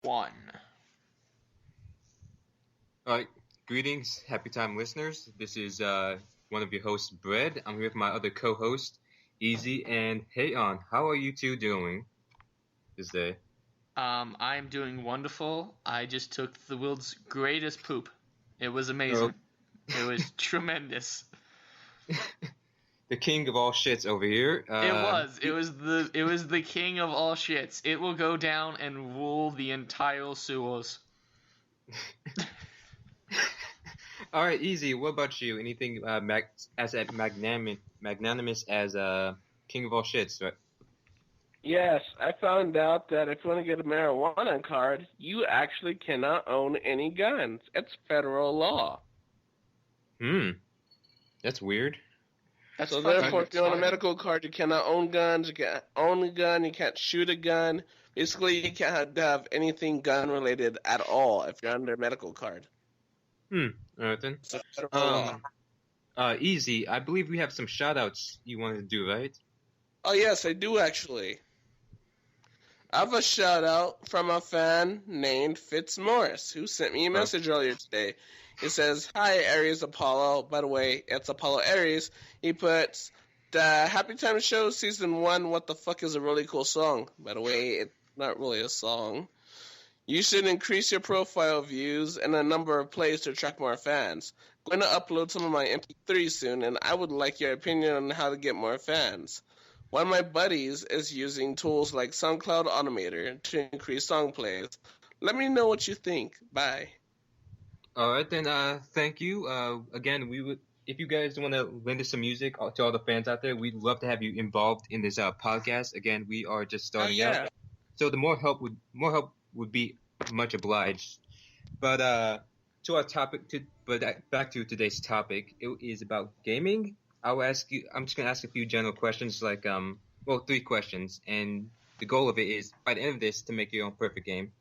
One. All right, greetings, happy time listeners. This is one of your hosts, Brad. I'm here with my other co-host, Easy and Hey-On. How are you two doing this day? I'm doing wonderful. I just took the world's greatest poop. It was Oh, amazing. It was tremendous. the king of all shits over here. It was. It was the king of all shits. It will go down and rule the entire sewers. All right, Easy. What about you? Anything as magnanimous as king of all shits? Right? Yes, I found out that if you want to get a marijuana card, you actually cannot own any guns. It's federal law. That's weird. That's So fucking therefore, if you own a retarded. medical card, you cannot own guns. You can't own a gun. You can't shoot a gun. Basically, you can't have anything gun related at all if you're under a medical card. All right then. It's a federal law. Easy. I believe we have some shout-outs you wanted to do, right? Oh yes, I do actually. I have a shout out from a fan named Fitzmaurice who sent me a message earlier today. It says, "Hi Aries Apollo." By the way, it's Apollo Aries. He puts the Happy Time Show Season 1. What the fuck is a really cool song? By the way, it's not really a song. You should increase your profile views and the number of plays to attract more fans. I'm going to upload some of my MP3s soon, and I would like your opinion on how to get more fans. One of my buddies is using tools like SoundCloud Automator to increase song plays. Let me know what you think. Bye. All right then. Thank you. Again, if you guys want to lend us some music to all the fans out there, we'd love to have you involved in this podcast. Again, we are just starting out, so the more help would be much obliged. But to our topic, back to today's topic, it is about gaming. I'm just gonna ask a few general questions, like 3 questions, and the goal of it is by the end of this to make your own perfect game.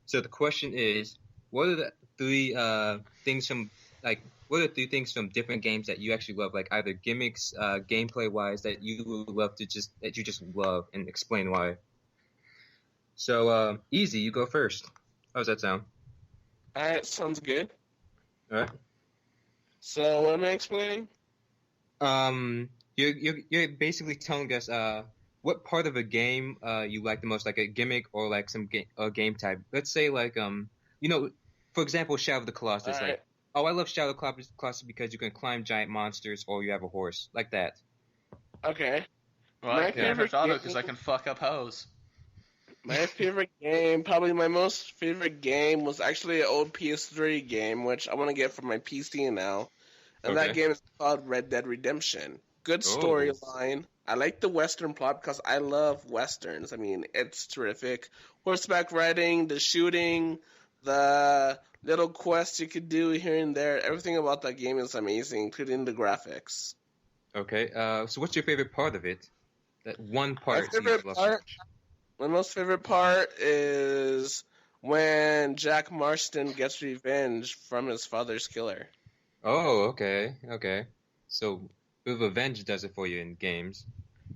So the question is, what are the 3 things from different games that you actually love, like either gimmicks, gameplay wise, that you just love, and explain why. So Easy, you go first. How does that sound? Alright, sounds good. All right. So, what am I explaining? You're basically telling us what part of a game you like the most, like a gimmick or like some game type. Let's say like for example, Shadow of the Colossus. All right. Like, oh, I love Shadow of the Colossus because you can climb giant monsters or you have a horse, like that. Okay. Well, My I can't favorite auto game- because I can fuck up hoes. My favorite game, probably my most favorite game, was actually an old PS3 game, which I want to get for my PC now. And that Okay. game is called Red Dead Redemption. Good Oh. storyline. I like the Western plot because I love Westerns. I mean, it's terrific. Horseback riding, the shooting, the little quests you could do here and there. Everything about that game is amazing, including the graphics. Okay. So what's your favorite part of it? That one My part. you favorite love part, so much. my most favorite part is when Jack Marston gets revenge from his father's killer. Oh, okay. Okay. So revenge does it for you in games.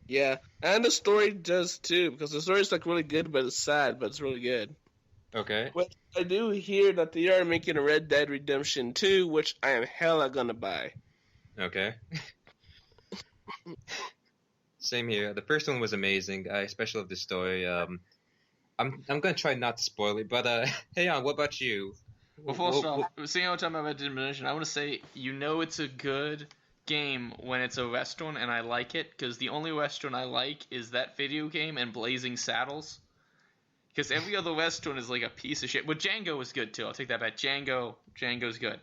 Yeah, and the story does too, because the story's like really good, but it's sad, but it's really good. Okay. But I do hear that they are making a Red Dead Redemption 2, which I am hella gonna buy. Okay. Same here. The first one was amazing. I especially love the story. I'm gonna try not to spoil it, but hey, what about you? Before I start, seeing how we're talking about Red Dead Redemption, I want to say, it's a good game when it's a Western and I like it, because the only Western I like is that video game and Blazing Saddles. Because every other Western is like a piece of shit. But Django is good too. I'll take that back. Django's good.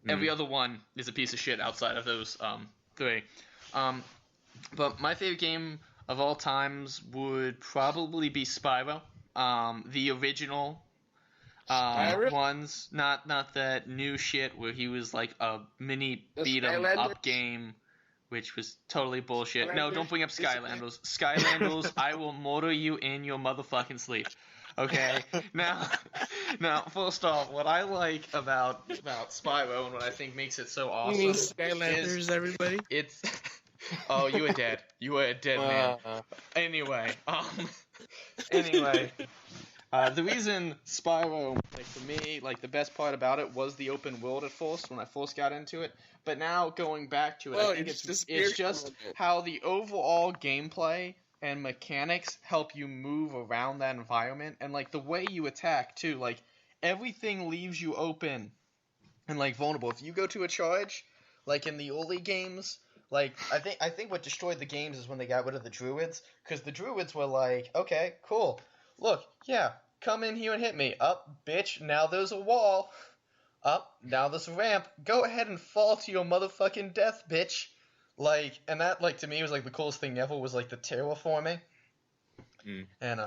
Every other one is a piece of shit outside of those 3. But my favorite game of all times would probably be Spyro. The original Spyro? ones, not that new shit where he was like a mini The beat 'em Skylanders? up game, which was totally bullshit. No, Skylanders? don't bring up Skylanders. Skylanders, I will murder you in your motherfucking sleep. Okay, now, first off, what I like about Spyro and what I think makes it so awesome You mean is Skylanders, everybody? it's. Oh, you were dead. You were a dead man. Uh, Anyway, The reason Spyro, like for me, like the best part about it was the open world at first when I first got into it. But now going back to it, I think it's just how the overall gameplay and mechanics help you move around that environment, and like the way you attack too. Like everything leaves you open and like vulnerable. If you go to a charge, like in the early games, like I think what destroyed the games is when they got rid of the druids, because the druids were like, okay, cool, look, yeah, come in here and hit me. Up, bitch. Now there's a wall. Up, now there's a ramp. Go ahead and fall to your motherfucking death, bitch. Like, and that, like, to me was like the coolest thing ever was like the terraforming. And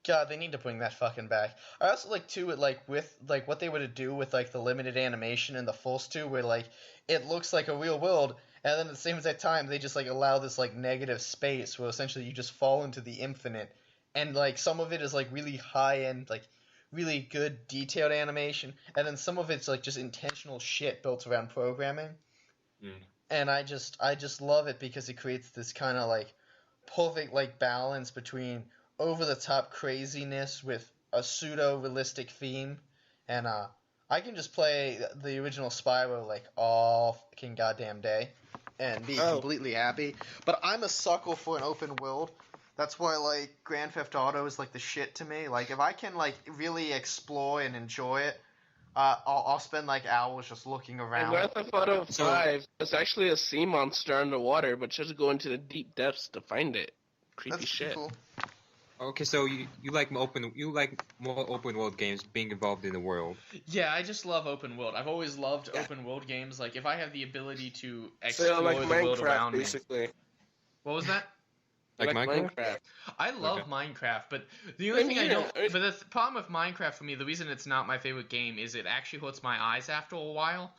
God, they need to bring that fucking back. I also like too it like with like what they were to do with like the limited animation in the first two, where like it looks like a real world, and then at the same exact time they just like allow this like negative space where essentially you just fall into the infinite, and like some of it is like really high end, like really good detailed animation, and then some of it's like just intentional shit built around programming. And I just love it because it creates this kind of like perfect like balance between over the top craziness with a pseudo realistic theme, and I can just play the original Spyro like all fucking goddamn day and be completely happy. But I'm a sucker for an open world. That's why like Grand Theft Auto is like the shit to me. Like if I can like really explore and enjoy it, I'll spend like hours just looking around. Grand Theft Auto 5 is actually a sea monster underwater, but you have to go into the deep depths to find it. Creepy shit. Cool. Okay, so you like more open world games, being involved in the world. Yeah, I just love open world. I've always loved open world games. Like if I have the ability to explore the world around basically. Me. What was that? Like Minecraft? I love Minecraft, but the only thing I don't... But the problem with Minecraft for me, the reason it's not my favorite game is it actually hurts my eyes after a while.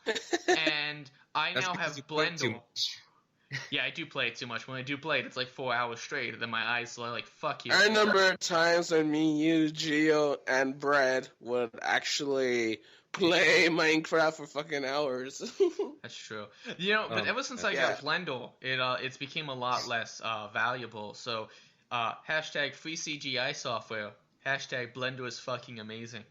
And I now have Blender. Yeah, I do play it too much. When I do play it, it's like 4 hours straight, and then my eyes are like, fuck you. I remember times when me, you, Gio, and Brad would actually play Minecraft for fucking hours. That's true. You know, but ever since I got Blender, it's became a lot less valuable. So, hashtag free CGI software. Hashtag Blender is fucking amazing.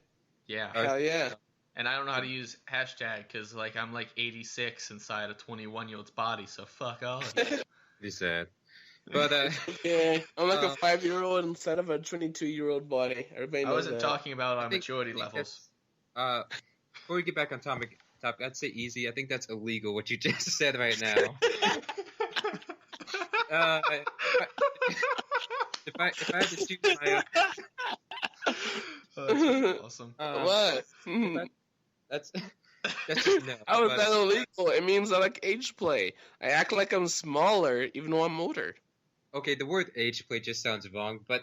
Yeah. Hell yeah. And I don't know how to use hashtag because, like, I'm like 86 inside a 21-year-old's body, so fuck off. Be sad. But, yeah, I'm like a 5-year-old instead of a 22-year-old body. Everybody knows I wasn't talking about our maturity levels. Before we get back on topic, I'd say easy. I think that's illegal, what you just said right now. If I had to choose my... that's awesome. What? That's just no. How is that illegal? It means I like age play. I act like I'm smaller, even though I'm older. Okay, the word age play just sounds wrong, but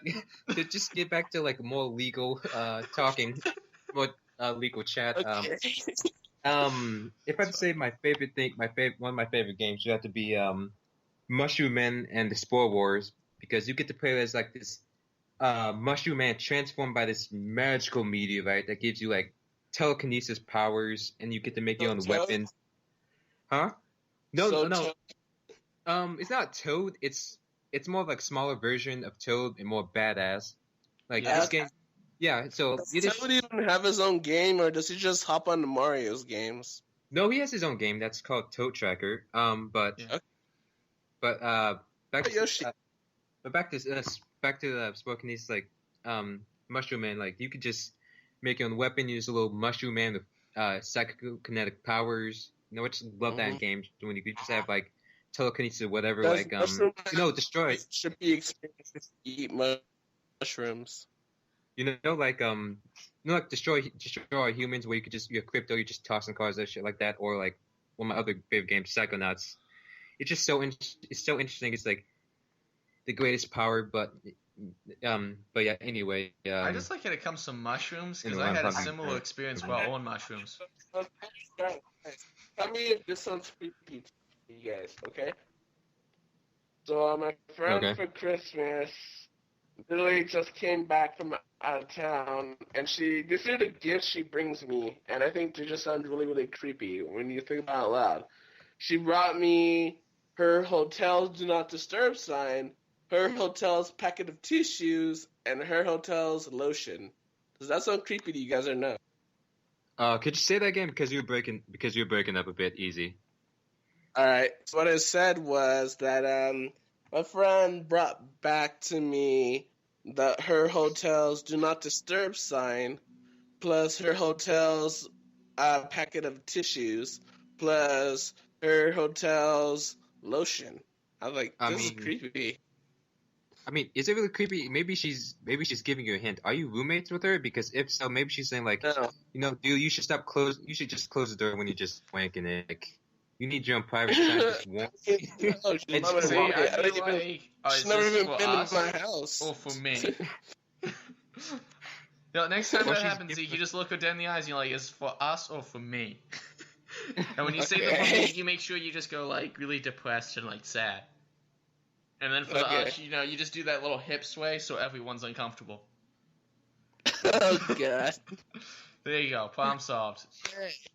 to just get back to like more legal talking, more legal chat. Okay. If I had to say my favorite thing, one of my favorite games would have to be Mushroom Man and the Spore Wars, because you get to play as like this Mushroom Man transformed by this magical meteorite that gives you like telekinesis powers, and you get to make your own weapons. Huh? No. It's not Toad. It's more like smaller version of Toad and more badass. Like this game. Yeah. So does Toad even have his own game, or does he just hop on to Mario's games? No, he has his own game. That's called Toad Tracker. Back to the Spokenese, like Mushroom Man. Like you could just make your own weapon, use a little Mushroom Man with psychokinetic powers. You know, I just love that in games when you could just have like telekinesis or whatever. Destroy. Should be experienced to eat mushrooms. Like destroy humans, where you could just crypto, you just toss some cards and shit like that, or like one of my other favorite games, Psychonauts. It's just so interesting. It's like the greatest power, but yeah. Anyway, I just like it comes to mushrooms because I had a similar experience while on mushrooms. Tell me if this sounds creepy to you guys, okay? So my friend for Christmas literally just came back from out of town, and these are the gifts she brings me, and I think they just sound really, really creepy when you think about it out loud. She brought me her hotel's do not disturb sign, her hotel's packet of tissues, and her hotel's lotion. Does that sound creepy to you guys or no? Could you say that again because you're breaking up a bit easy. All right. So what I said was that my friend brought back to me her hotel's "Do Not Disturb" sign, plus her hotel's packet of tissues, plus her hotel's lotion. I was like, this is creepy. I mean, is it really creepy? Maybe she's giving you a hint. Are you roommates with her? Because if so, maybe she's saying like, No. Dude, you should just close the door when you're just wanking it. Like, you need your own private time. Just want. No, she's It's not See, even I feel like, she's is never this even for been us in my house. or for me? Next time Or that she's happens, Zeke, you just look her dead in the eyes and you're like, is it for us or for me? And when you say the for Okay. me, you make sure you just go like really depressed and like sad. And then for the Okay. us, you just do that little hip sway so everyone's uncomfortable. Oh god. There you go, problem solved.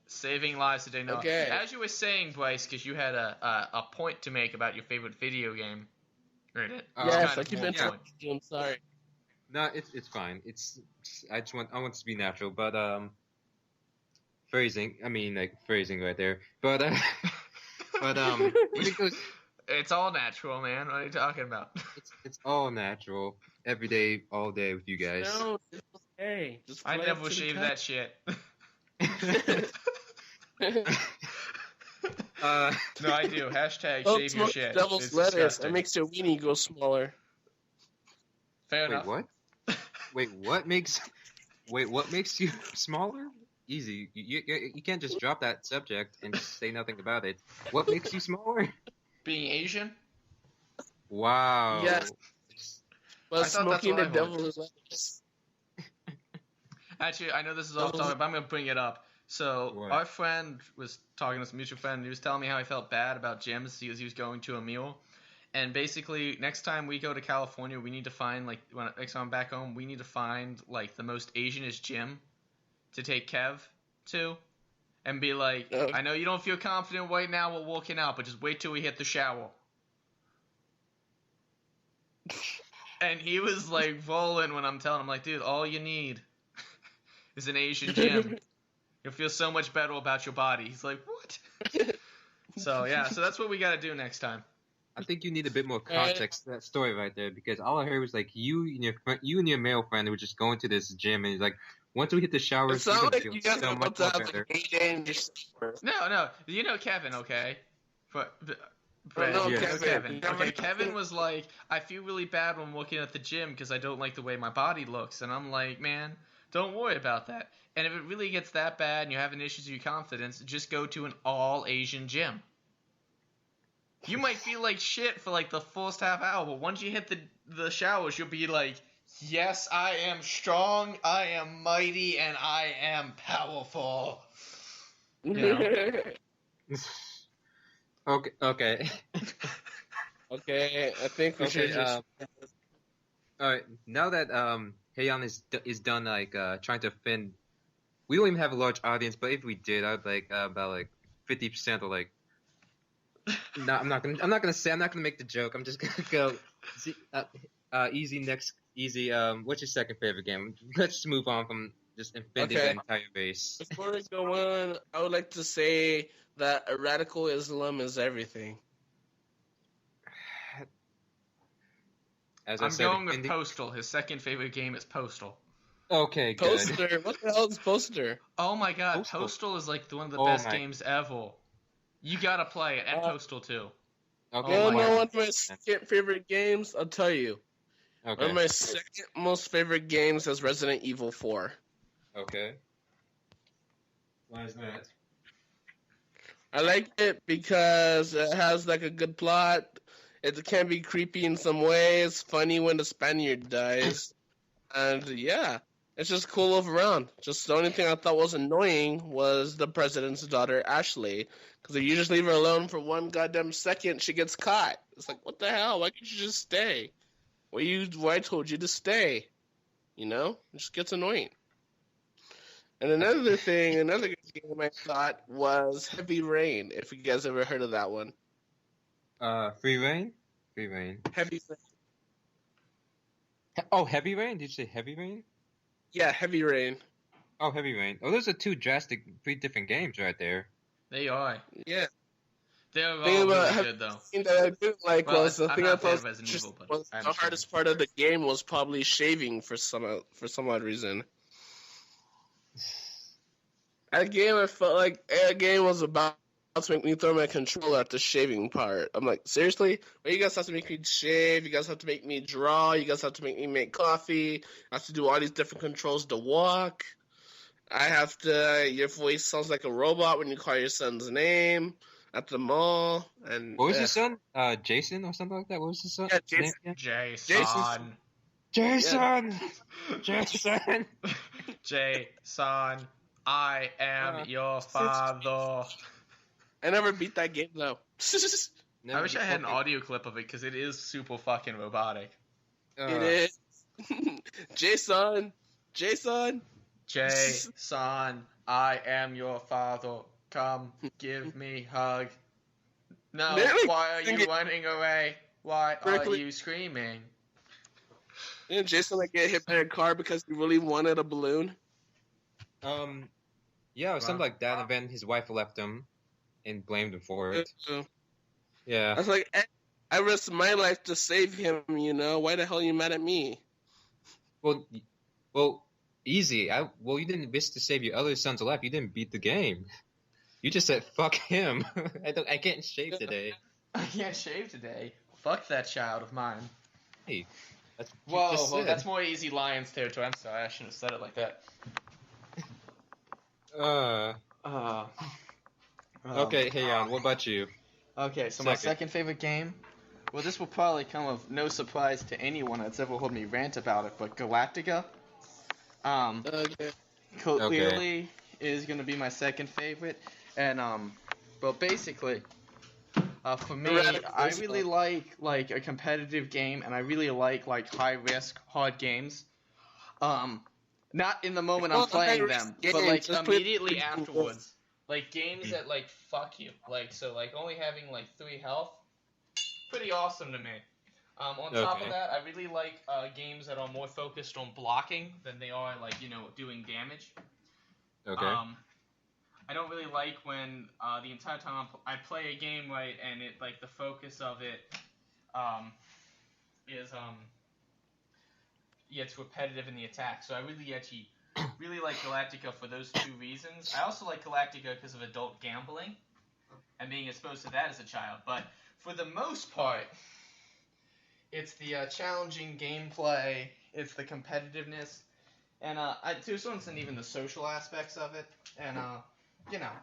Saving lives today. No, Okay. as you were saying, Bryce, because you had a point to make about your favorite video game. Right? Yes, I Kind keep of one interrupting you. I'm sorry. No, it's fine. I want it to be natural, but phrasing right there. But when it goes, It's all natural, man. What are you talking about? it's all natural, every day, all day with you guys. No, it's okay. Just I play never up to the shave cup. that shit. No, I do. Hashtag Don't shave your smoke shit. devil's It's lettuce. disgusting. That makes your weenie go smaller. Fair Wait, enough. what? What makes you smaller? Easy. You can't just drop that subject and just say nothing about it. What makes you smaller? Being Asian? Wow. Yes. But I thought that's smoking what the I heard. devil's lettuce. Actually, I know this is off topic, but I'm going to bring it up. So, What? our friend was talking to this mutual friend, and he was telling me how he felt bad about gyms because he was going to a meal. And basically, next time we go to California, we need to find, like, next time I'm back home, we need to find, like, the most Asianist gym to take Kev to. And be like, I know you don't feel confident right now while walking out, but just wait till we hit the shower. And he was, like, rolling when I'm telling him, like, dude, all you need is an Asian gym. You'll feel so much better about your body. He's like, what? So, yeah, so that's what we got to do next time. I think you need a bit more context to that story right there, because all I heard was like you and your male friend were just going to this gym, and he's like, once we hit the showers, It sounds we're gonna like feel you guys so are much about to more have better. a gay day in your summer. No, you know Kevin, okay? But I know Yeah. Kevin. Okay, Kevin was like, I feel really bad when looking at the gym because I don't like the way my body looks. And I'm like, man, don't worry about that. And if it really gets that bad and you're having issues with your confidence, just go to an all-Asian gym. You might feel like shit for like the first half hour, but once you hit the showers, you'll be like, yes, I am strong, I am mighty, and I am powerful. You know? Okay. Okay, I think we should just... All right. Now that Heian is done like trying to offend, we don't even have a large audience. But if we did, I'd like about like 50% or like. No, I'm not gonna make the joke. I'm just gonna go easy next. Easy. What's your second favorite game? Let's just move on from just offending the entire base. Before we go on, I would like to say that radical Islam is everything. As I I'm said, going with Postal. His second favorite game is Postal. Okay, good. Poster? What the hell is Poster? Oh my god, Postal is like one of the best games ever. You gotta play it, and Postal too. Okay. You know one of my second favorite games? I'll tell you. Okay. One of my second most favorite games is Resident Evil 4. Okay. Why is that? I like it because it has like a good plot. It can be creepy in some ways, funny when the Spaniard dies. And yeah, it's just cool overall. Just the only thing I thought was annoying was the president's daughter, Ashley. Because if you just leave her alone for one goddamn second, she gets caught. It's like, what the hell? Why can't you just stay? Why I told you to stay? You know? It just gets annoying. And another thing, another good game I thought was Heavy Rain, if you guys ever heard of that one. Free Reign? Free Reign. Heavy Rain. Oh, Heavy Rain? Did you say Heavy Rain? Yeah, Heavy Rain. Oh, Heavy Rain. Oh, those are pretty different games right there. They are. Yeah. They're all Thing about really good, though. thing that I didn't like Well, was the I'm thing not I a fan thought of Resident Evil, but was I the understand. hardest part of the game was probably shaving for some odd reason. That game, I felt like that game was about to make me throw my controller at the shaving part. I'm like, seriously? Well, you guys have to make me shave. You guys have to make me draw. You guys have to make me make coffee. I have to do all these different controls to walk. I have to. Your voice sounds like a robot when you call your son's name at the mall. And What was his son? Jason or something like that? What was his son? Yeah, Jason. Name? Jason. Jason! Jason! Jason, I am your father. I never beat that game though. I wish I had an audio clip of it because it is super fucking robotic. It is. Jason. Jason, I am your father. Come, give me hug. No, why are you running away? Why are you screaming? Didn't Jason get hit by a car because he really wanted a balloon? Yeah, or something like that, and then his wife left him and blamed him for it. Yeah. I was like, I risked my life to save him, you know? Why the hell are you mad at me? Well, easy. You didn't risk to save your other son's life. You didn't beat the game. You just said, fuck him. I can't shave today. I can't shave today. Fuck that child of mine. Hey. Well, that's more Easy Lions territory. I'm sorry, I shouldn't have said it like that. Okay, hey, what about you? Okay, so my second favorite game, well, this will probably come of no surprise to anyone that's ever heard me rant about it, but Galactica, clearly is going to be my second favorite, and, well, basically, for me, I really like a competitive game, and I really like high-risk, hard games. Not in the moment I'm playing them, but, like, immediately afterwards. Like, games that, like, fuck you. Like, so, like, only having, like, 3 health, pretty awesome to me. On top of that, I really like games that are more focused on blocking than they are, like, you know, doing damage. Okay. I don't really like when the entire time I play a game, right, and it, like, the focus of it is, yeah, it's repetitive in the attack. So I really like Galactica for those 2 reasons. I also like Galactica because of adult gambling and being exposed to that as a child. But for the most part, it's the challenging gameplay, it's the competitiveness, and to a certain extent even the social aspects of it. And, you know,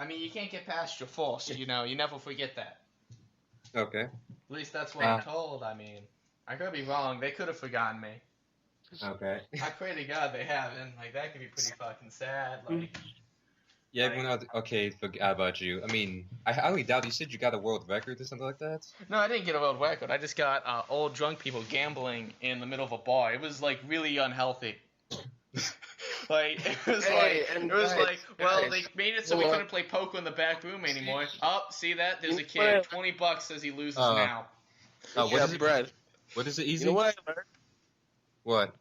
I mean, you can't get past your force, you know, you never forget that. Okay. At least that's what I'm told. I mean, I could be wrong. They could have forgotten me. Okay. I pray to God they haven't. Like, that could be pretty fucking sad. Like, yeah, everyone forgot about you. I mean, I highly doubt you said you got a world record or something like that. No, I didn't get a world record. I just got old drunk people gambling in the middle of a bar. It was, like, really unhealthy. Like, it was well, they made it so we couldn't play poker in the back room anymore. Oh, see that? There's a kid. $20 says he loses now. What is it, Brad? What is it, easy? You know what I learned? What?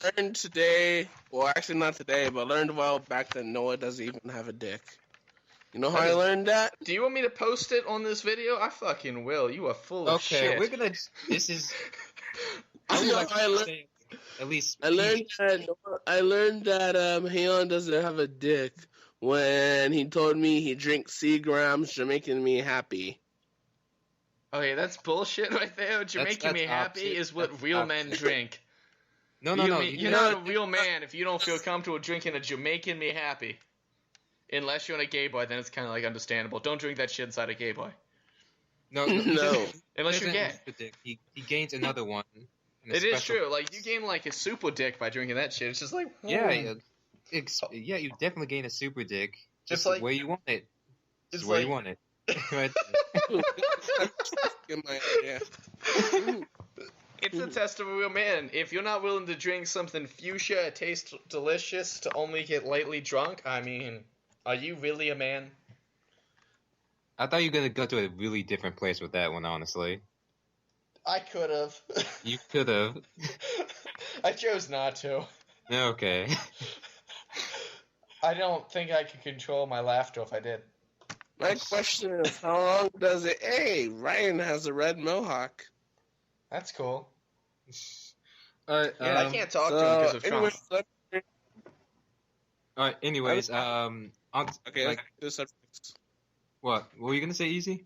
I learned today, well, actually not today, but I learned a while back that Noah doesn't even have a dick. You know how I learned that? Do you want me to post it on this video? I fucking will. You are full of shit. Okay, we're gonna. This is. I learned that Heian doesn't have a dick when he told me he drinks Seagrams, you're making me happy. Okay, that's bullshit right there. What you're making me happy is what real men drink. No. You're not a real man if you don't feel comfortable drinking a Jamaican me happy. Unless you're in a gay bar, then it's kind of like understandable. Don't drink that shit inside a gay bar. No. Unless you're gay. He gains another one. It is true. Like, you gain, like, a super dick by drinking that shit. It's just like... Yeah, you definitely gain a super dick. Just like where you want it. Just where you want it. Right. It's a test of a real man. If you're not willing to drink something fuchsia, it tastes delicious, to only get lightly drunk, I mean, are you really a man? I thought you were going to go to a really different place with that one, honestly. I could have. You could have. I chose not to. Okay. I don't think I could control my laughter if I did. My question is, how long does it? Hey, Ryan has a red mohawk. That's cool. Alright, Yeah, I can't talk to him because of trauma. Alright, anyways, okay, like, this subject. what were you gonna say, Easy?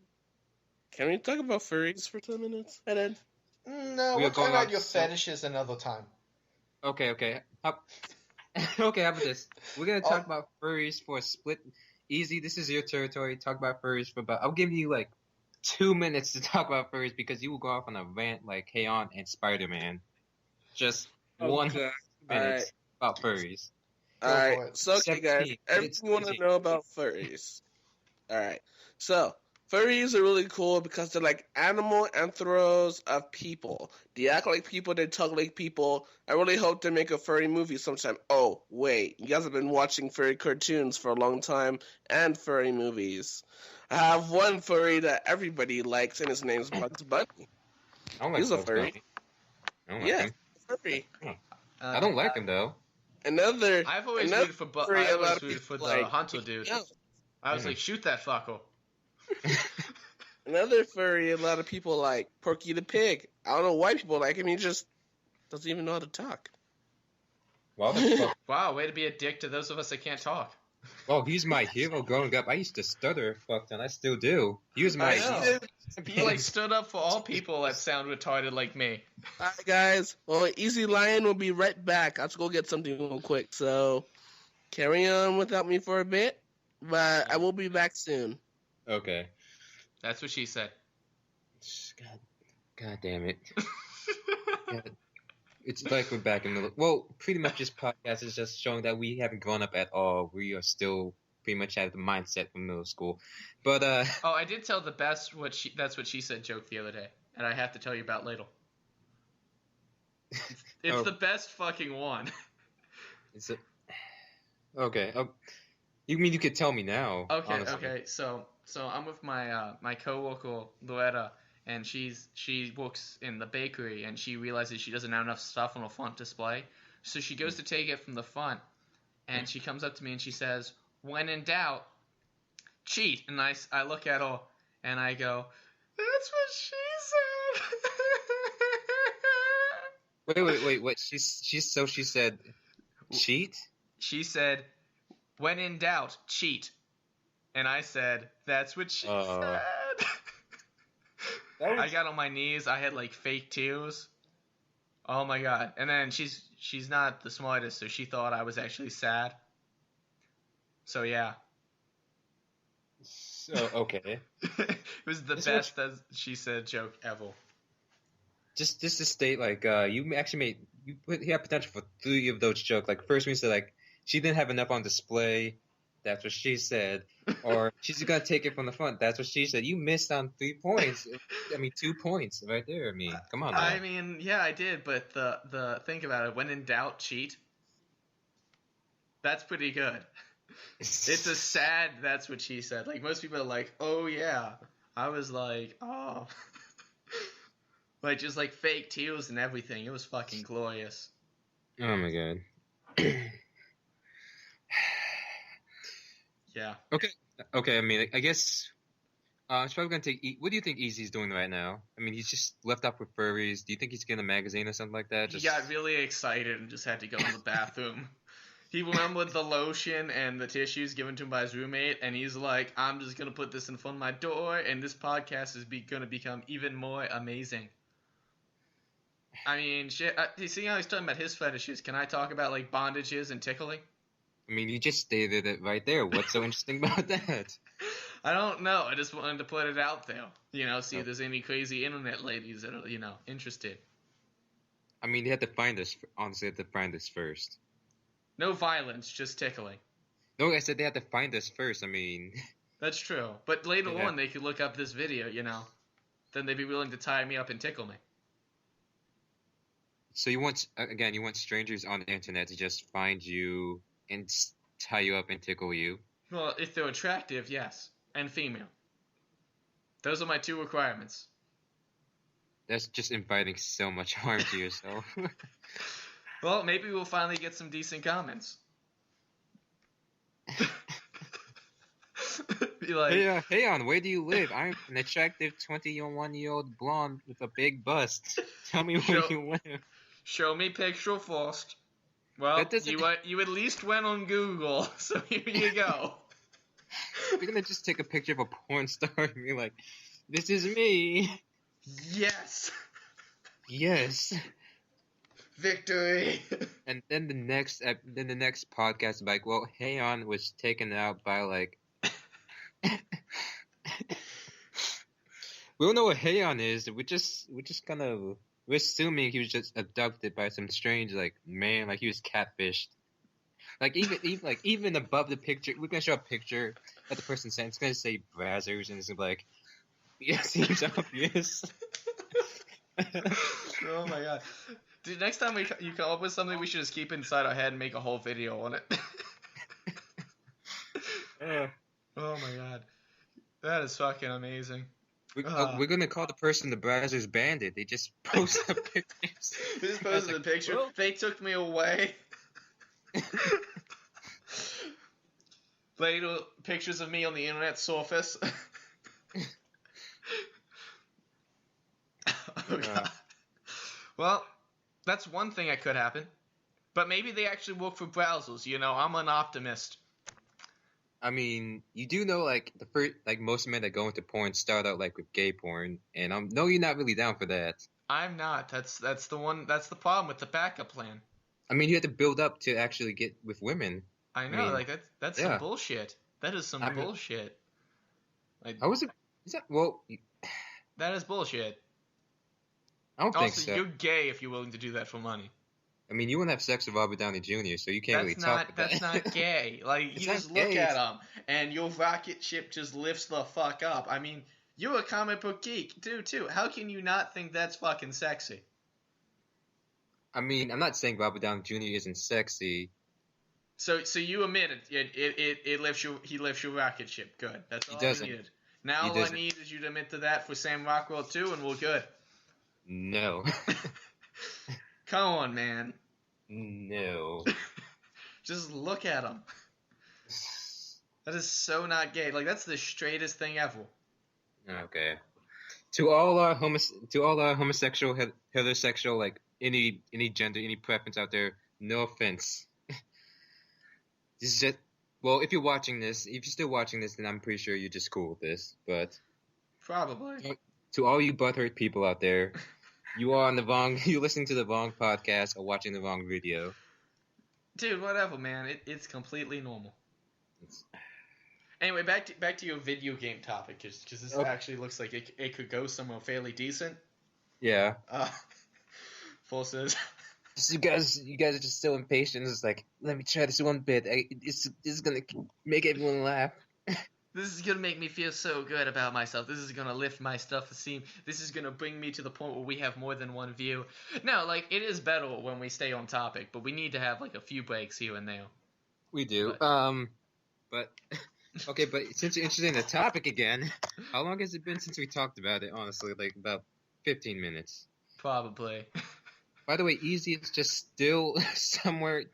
Can we talk about furries for 10 minutes? I did. No, We we'll are talk going about on your so- fetishes another time. Okay. Okay, how about this? We're gonna talk about furries for a split. Easy, this is your territory. Talk about furries for about. I'll give you like 2 minutes to talk about furries because you will go off on a rant like Hey-On and Spider-Man. Just one Okay. minutes about furries. Alright, so okay, guys, 17 everything you want to 17. know about furries. Alright, so furries are really cool because they're like animal anthros of people. They act like people, they talk like people. I really hope they make a furry movie sometime. Oh, wait, you guys have been watching furry cartoons for a long time and furry movies. I have one furry that everybody likes, and his name's Bugs Bunny. I don't like He's a Bugs furry. Bunny. I don't like Yeah, him. furry. I don't like him though. I've always rooted for furry, a lot of rooted for people the like. Hunter dude. I was like, shoot that fucker. Another furry, a lot of people like Porky the Pig. I don't know why people like him. He just doesn't even know how to talk. Well, the fuck. Wow, way to be a dick to those of us that can't talk. Well, he's my hero growing up. I used to stutter, fuck, and I still do. He was my. I know. He like stood up for all people that sound retarded like me. Alright, guys. Well, Easy Lion will be right back. I have to go get something real quick. So carry on without me for a bit, but I will be back soon. Okay. That's what she said. God damn it. God. It's like we're back in the. Well, pretty much this podcast is just showing that we haven't grown up at all. We are still pretty much have the mindset from middle school. But oh, I did tell the best that's what she said joke the other day, and I have to tell you about later. It's the best fucking one. It's a, okay. You mean you could tell me now? Okay. Honestly. Okay. So I'm with my my coworker Loretta, and she works in the bakery, and she realizes she doesn't have enough stuff on the front display, so she goes to take it from the front, and she comes up to me and she says, "When in doubt, cheat." And I look at her and I go, "That's what she said." Wait. What? She said, cheat. She said, "When in doubt, cheat." And I said, "That's what she said." I got on my knees. I had like fake tears. Oh my god! And then she's not the smartest, so she thought I was actually sad. So yeah. So okay. It was the best as she said joke ever. Just to state, like, you actually you have potential for 3 of those jokes. Like, first one said, like, she didn't have enough on display. That's what she said. Or she's gonna take it from the front. That's what she said. You missed on 3 points. I mean, 2 points right there. I mean, come on. Now. I mean, yeah, I did, but the think about it. When in doubt, cheat. That's pretty good. It's a sad. That's what she said. Like most people are like, oh yeah. I was like, oh. Like just like fake tears and everything. It was fucking glorious. Oh my god. Yeah. Okay. I mean, I guess it's probably gonna take. What do you think Easy's doing right now? I mean, he's just left up with furries. Do you think he's getting a magazine or something like that? He got really excited and just had to go in the bathroom. He went with the lotion and the tissues given to him by his roommate, and he's like, "I'm just gonna put this in front of my door, and this podcast is gonna become even more amazing." I mean, shit. You see how he's talking about his fetishes? Can I talk about like bondages and tickling? I mean, you just stated it right there. What's so interesting about that? I don't know. I just wanted to put it out there. See if there's any crazy internet ladies that are, interested. I mean, they had to find us. Honestly, they had to find us first. No violence, just tickling. No, I said they had to find us first. I mean... That's true. But later on, they could look up this video, Then they'd be willing to tie me up and tickle me. So you want strangers on the internet to just find you and tie you up and tickle you? Well, if they're attractive, yes. And female. Those are my 2 requirements. That's just inviting so much harm to yourself. Well, maybe we'll finally get some decent comments. Be like, hey, on, where do you live? I'm an attractive 21-year-old blonde with a big bust. Tell me where you live. Show me picture first. Well, you at least went on Google, so here you go. You're gonna just take a picture of a porn star and be like, "This is me." Yes. Yes. Victory. And then the next podcast, like, well, Heian was taken out by like. We don't know what Heian is. We're assuming he was just abducted by some strange like man, like he was catfished. Like even above the picture, we're gonna show a picture that the person sent. It's gonna say brazzers, and it's gonna be like, yeah, seems obvious. Oh my god, dude! Next time you come up with something, we should just keep it inside our head and make a whole video on it. Oh my god, that is fucking amazing. We're gonna call the person the Brazzers Bandit. They just post the pictures. They just posted the picture. Well, they took me away. Later pictures of me on the internet surface. Oh god. Well, that's one thing that could happen. But maybe they actually work for browsers. You know, I'm an optimist. I mean, you do know, like, the first, like, most men that go into porn start out, like, with gay porn, and no, you're not really down for that. I'm not. That's the problem with the backup plan. I mean, you have to build up to actually get with women. I know, that's some bullshit. That is some bullshit. Like, how is it? Is that, well... That is bullshit. I don't think so. Also, you're gay if you're willing to do that for money. I mean, you wouldn't have sex with Robert Downey Jr., so you can't really talk about that. That's not gay. Like, you just look at him, and your rocket ship just lifts the fuck up. I mean, you're a comic book geek, too. How can you not think that's fucking sexy? I mean, I'm not saying Robert Downey Jr. isn't sexy. So you admit it lifts he lifts your rocket ship. Good. That's all I needed. Now all I need is you to admit to that for Sam Rockwell, too, and we're good. No. Come on, man. No. Just look at him. That is so not gay. Like, that's the straightest thing ever. Okay. To all our homosexual, heterosexual, like any gender, any preference out there, no offense. This is just, well, if you're still watching this, then I'm pretty sure you're just cool with this. But probably. To all you butthurt people out there. You're listening to the wrong podcast or watching the wrong video. Dude, whatever, man. It's completely normal. Anyway, back to your video game topic, because this actually looks like it could go somewhere fairly decent. Yeah. Full says. You guys are just so impatient. It's like, let me try this one bit. This is gonna make everyone laugh. This is going to make me feel so good about myself. This is going to lift my self-esteem. This is going to bring me to the point where we have more than one view. No, like, it is better when we stay on topic, but we need to have, like, a few breaks here and there. We do. But okay, but since you're interested in the topic again, how long has it been since we talked about it, honestly? Like, about 15 minutes. Probably. By the way, Easy is just still somewhere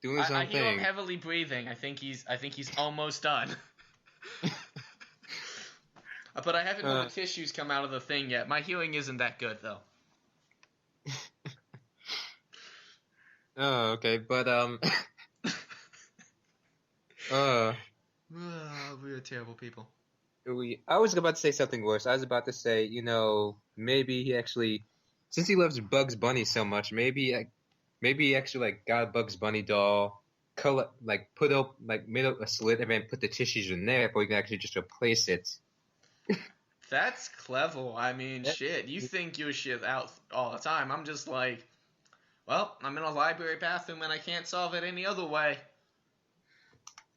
doing his own thing. I hear him heavily breathing. I think he's almost done. But I haven't had the tissues come out of the thing yet. My hearing isn't that good, though. Oh, okay, but we are terrible people. I was about to say something worse. I was about to say, maybe he actually, since he loves Bugs Bunny so much, maybe he actually like got a Bugs Bunny doll, made a slit and then put the tissues in there, or you can actually just replace it. That's clever. I mean, shit. You think your shit out all the time. I'm just like, well, I'm in a library bathroom and I can't solve it any other way.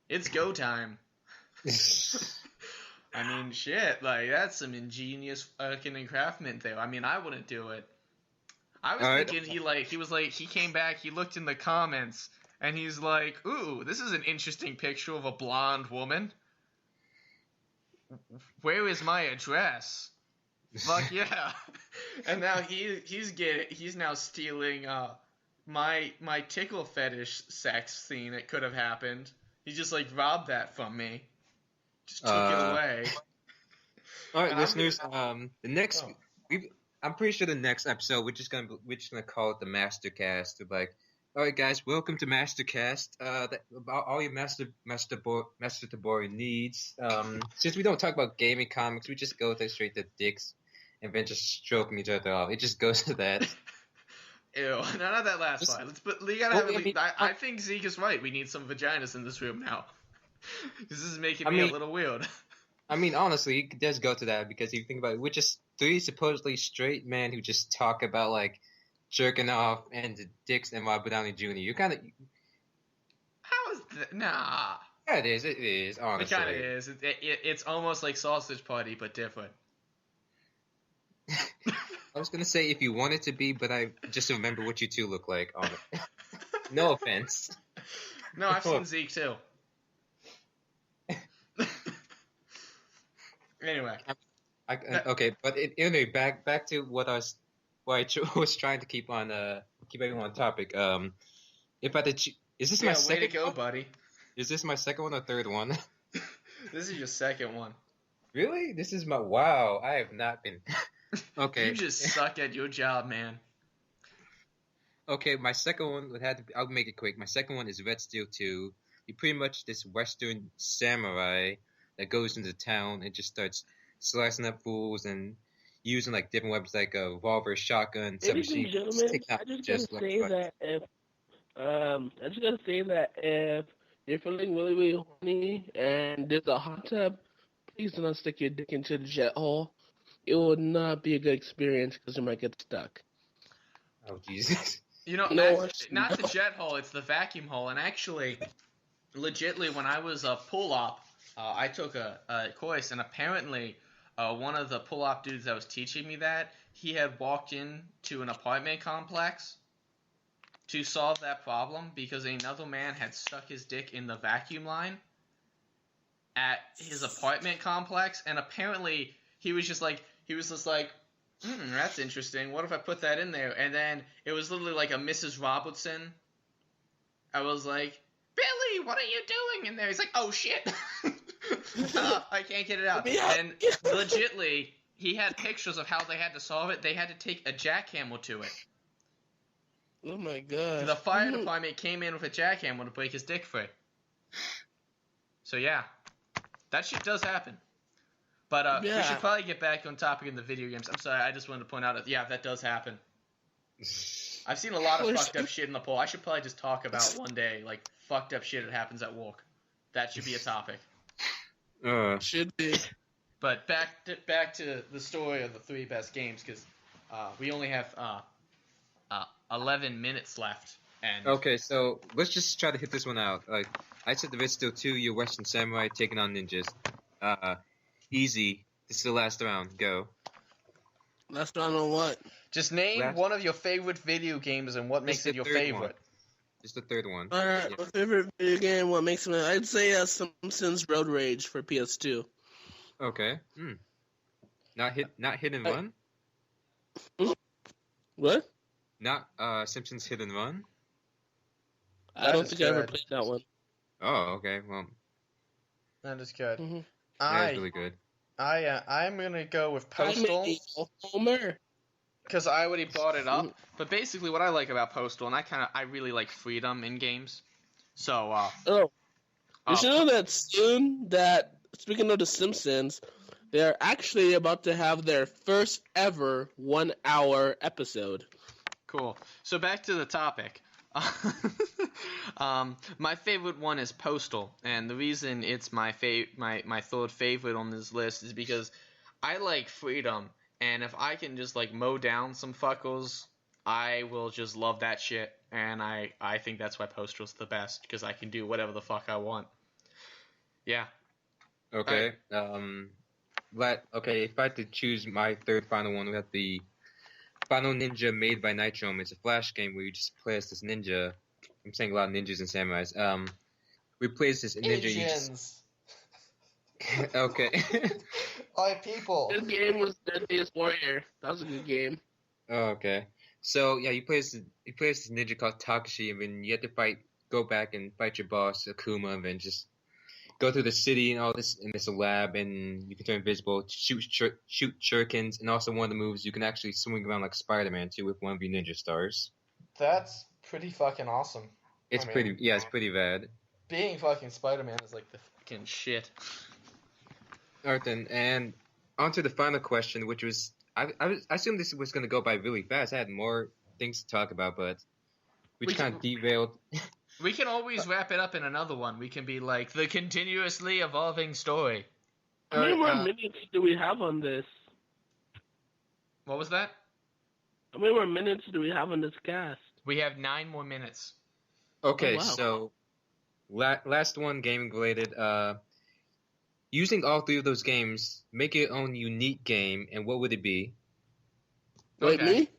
It's go time. I mean, shit. Like, that's some ingenious fucking engraftment there. I mean, I wouldn't do it. I was thinking he came back, he looked in the comments, and he's like, ooh, this is an interesting picture of a blonde woman. Where is my address? Fuck yeah. And now he's now stealing my tickle fetish sex scene, it could have happened. He just like robbed that from me. Just took it away. All right, And listeners. The next, I'm pretty sure the next episode we're just gonna call it the Mastercast. We're like, all right, guys, welcome to Mastercast. About all your masturbatory needs. Since we don't talk about gaming comics, we just go straight to dicks, and then just stroking each other off. It just goes to that. Ew, not that last line. We gotta have I think Zeke is right. We need some vaginas in this room now. This is making me a little weird. I mean, honestly, it does go to that because if you think about it, we're just three supposedly straight men who just talk about like jerking off and the dicks and Robert Downey Jr. You kind of. How is that? Nah. Yeah, it is. It is. Honestly, it kind of is. It's almost like Sausage Party, but different. I was gonna say if you want it to be, but I just remember what you two look like. No offense. No, I've seen Zeke too. Anyway. Okay, but anyway, back to what I was trying to keep everyone on topic. If I did, is this my second? Way to go, buddy. Is this my second one or third one? This is your second one. Really? This is my wow. I have not been. Okay. You just suck at your job, man. Okay, my second one would have to be, I'll make it quick. My second one is Red Steel 2. You're pretty much this Western samurai that goes into town and just starts slicing up fools and using like different weapons like a revolver, shotgun, submachine. I just gotta say that if you're feeling really, really horny and there's a hot tub, please do not stick your dick into the jet hole. It will not be a good experience because you might get stuck. Oh, Jesus. You know, not the jet hole, it's the vacuum hole. And actually, legitly, when I was a pull-op, I took a course, and apparently one of the pull-op dudes that was teaching me that, he had walked into an apartment complex to solve that problem because another man had stuck his dick in the vacuum line at his apartment complex, and apparently he was just like, that's interesting. What if I put that in there? And then it was literally like a Mrs. Robertson. I was like, Billy, what are you doing in there? He's like, oh, shit. I can't get it out. And legitly, he had pictures of how they had to solve it. They had to take a jackhammer to it. Oh, my God. The fire department came in with a jackhammer to break his dick free. So, yeah. That shit does happen. But we should probably get back on topic in the video games. I'm sorry, I just wanted to point out that, that does happen. I've seen a lot of fucked up shit in the poll. I should probably just talk about one day, like, fucked up shit that happens at work. That should be a topic. Should be. But back to the story of the three best games, because we only have 11 minutes left. And okay, so let's just try to hit this one out. Like I said, the Red Steel 2, your Western Samurai taking on ninjas. Easy. This is the last round. Go. Last round on what? Just name one of your favorite video games and what makes it your favorite. One. Just the third one. Alright, my favorite video game, what makes it... I'd say Simpsons Road Rage for PS2. Okay. Not hit and run? What? Not Simpsons Hit and Run? I don't think I ever played that one. Oh, okay. Well, that is good. Mm-hmm. That is really good. I'm gonna go with Postal. Homer. Because I already brought it up. But basically, what I like about Postal, and I really like freedom in games. So, you should know that soon. That speaking of the Simpsons, they're actually about to have their first ever 1 hour episode. Cool. So back to the topic. My favorite one is Postal, and the reason it's my third favorite on this list is because I like freedom, and if I can just like mow down some fuckers, I will just love that shit, and I think that's why Postal's the best, because I can do whatever the fuck I want. Yeah. Okay. Okay, if I had to choose my third final one, we have the Final Ninja Made by Nitrom. It's a flash game where you just play as this ninja. I'm saying a lot of ninjas and samurais. We play as this ninja. Asians. Okay. All right, people. This game was Deadliest Warrior. That was a good game. Oh, okay. So yeah, you play as this ninja called Takashi, and then you have to go back and fight your boss Akuma, and then just go through the city and all this in this lab, and you can turn invisible, shoot shurikens, and also one of the moves you can actually swing around like Spider-Man too with one of your ninja stars. That's pretty fucking awesome. It's pretty bad. Being fucking Spider-Man is like the fucking shit. Alright then, and on to the final question, which was I assumed this was going to go by really fast. I had more things to talk about, but we just kind of derailed. We can always wrap it up in another one. We can be like, the continuously evolving story. How many more minutes do we have on this? What was that? How many more minutes do we have on this cast? We have 9 more minutes. Okay, wow. So last one, gaming related. Using all 3 of those games, make your own unique game, and what would it be? Like me?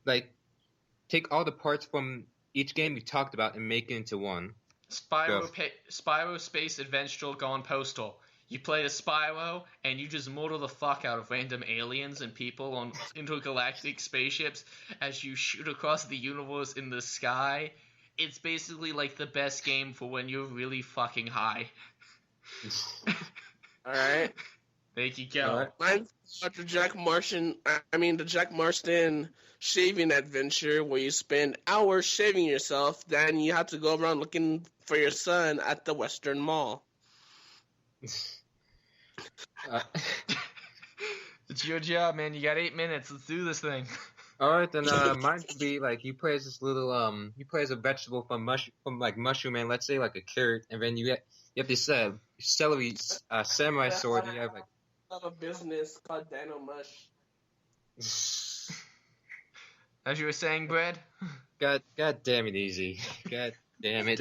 Like, take all the parts from each game you talked about and make it into one. Spyro Space Adventure Gone Postal. You play as Spyro, and you just mortal the fuck out of random aliens and people on intergalactic spaceships as you shoot across the universe in the sky. It's basically like the best game for when you're really fucking high. Alright. There you go. Right. Mine's the Jack Marston shaving adventure where you spend hours shaving yourself, then you have to go around looking for your son at the Western Mall. It's your job, man. You got 8 minutes. Let's do this thing. Alright, then mine could be like you play as this little you play as a vegetable from mushroom man, let's say like a carrot, and then you have this celery samurai sword. And you have like a business called Dino Mush. As you were saying, Brad. God damn it, Easy. God damn it.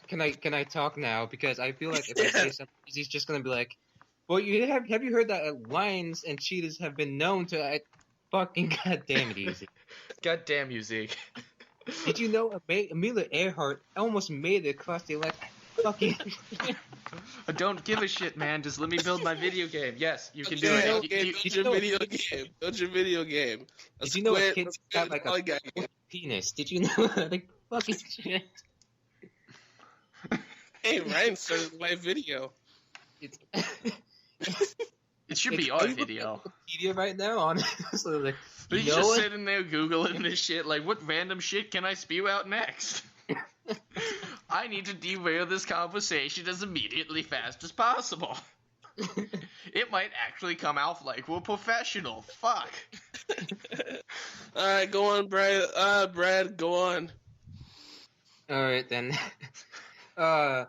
Can I talk now? Because I feel like if I say something, he's just gonna be like, "Well, have you heard that lions and cheetahs have been known to fucking goddamn it, Easy." Goddamn you, Zeke. Did you know Amelia Earhart almost made it across the fucking? I don't give a shit, man. Just let me build my video game. Yes, you can do Okay, it. Build your video game. Build your video game. Did you know a kid's got like a penis? Did you know like fucking shit? Hey, Ryan started my video. It should be our video. Wikipedia right now, honestly. Like, But he's just sitting there Googling this shit, like, what random shit can I spew out next? I need to derail this conversation as immediately fast as possible. It might actually come out like we're professional. Fuck. Alright, go on, Brad. Brad, go on. Alright, then. I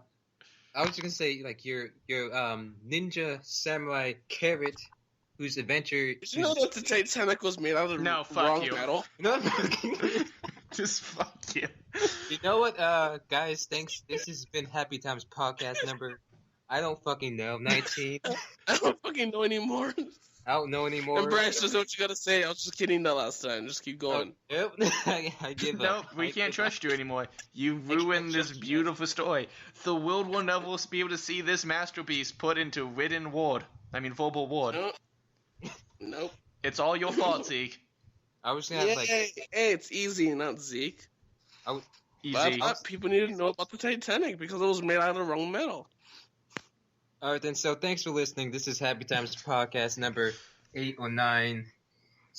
was just gonna say, like, your ninja samurai carrot whose adventure. Did you know that the Titanic was made out of wrong metal? No, just fuck you. You know what, guys? Thanks. This has been Happy Times podcast number. I don't fucking know. 19. I don't fucking know anymore. I don't know anymore. And Brian, just know what you gotta say. I was just kidding the last time. Just keep going. Nope. I give up. Nope, we can't trust you ananymore. You ruined this beautiful story. The world will never be able to see this masterpiece put into verbal word. Nope. It's all your fault, Zeke. I was gonna have, hey, it's easy, not Zeke. Easy. But people need to know about the Titanic because it was made out of wrong metal. Alright then, so thanks for listening. This is Happy Times podcast number 8 or 9.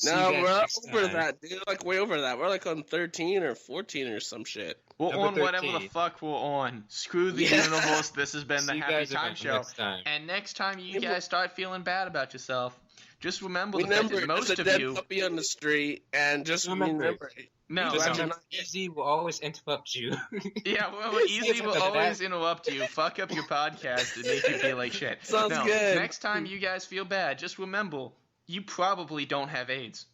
No, we're over that, dude. Like, way over that. We're like on 13 or 14 or some shit. We're Number on 13. whatever the fuck we're on. Screw the universe. This has been the Happy Time Show. And next time you guys start feeling bad about yourself, just remember the fact that most of you... puppy on the street, and just remember it. No, Easy will always interrupt you. Yeah, well, Easy will always interrupt you, fuck up your podcast, and make you feel like shit. Sounds good. Next time you guys feel bad, just remember, you probably don't have AIDS.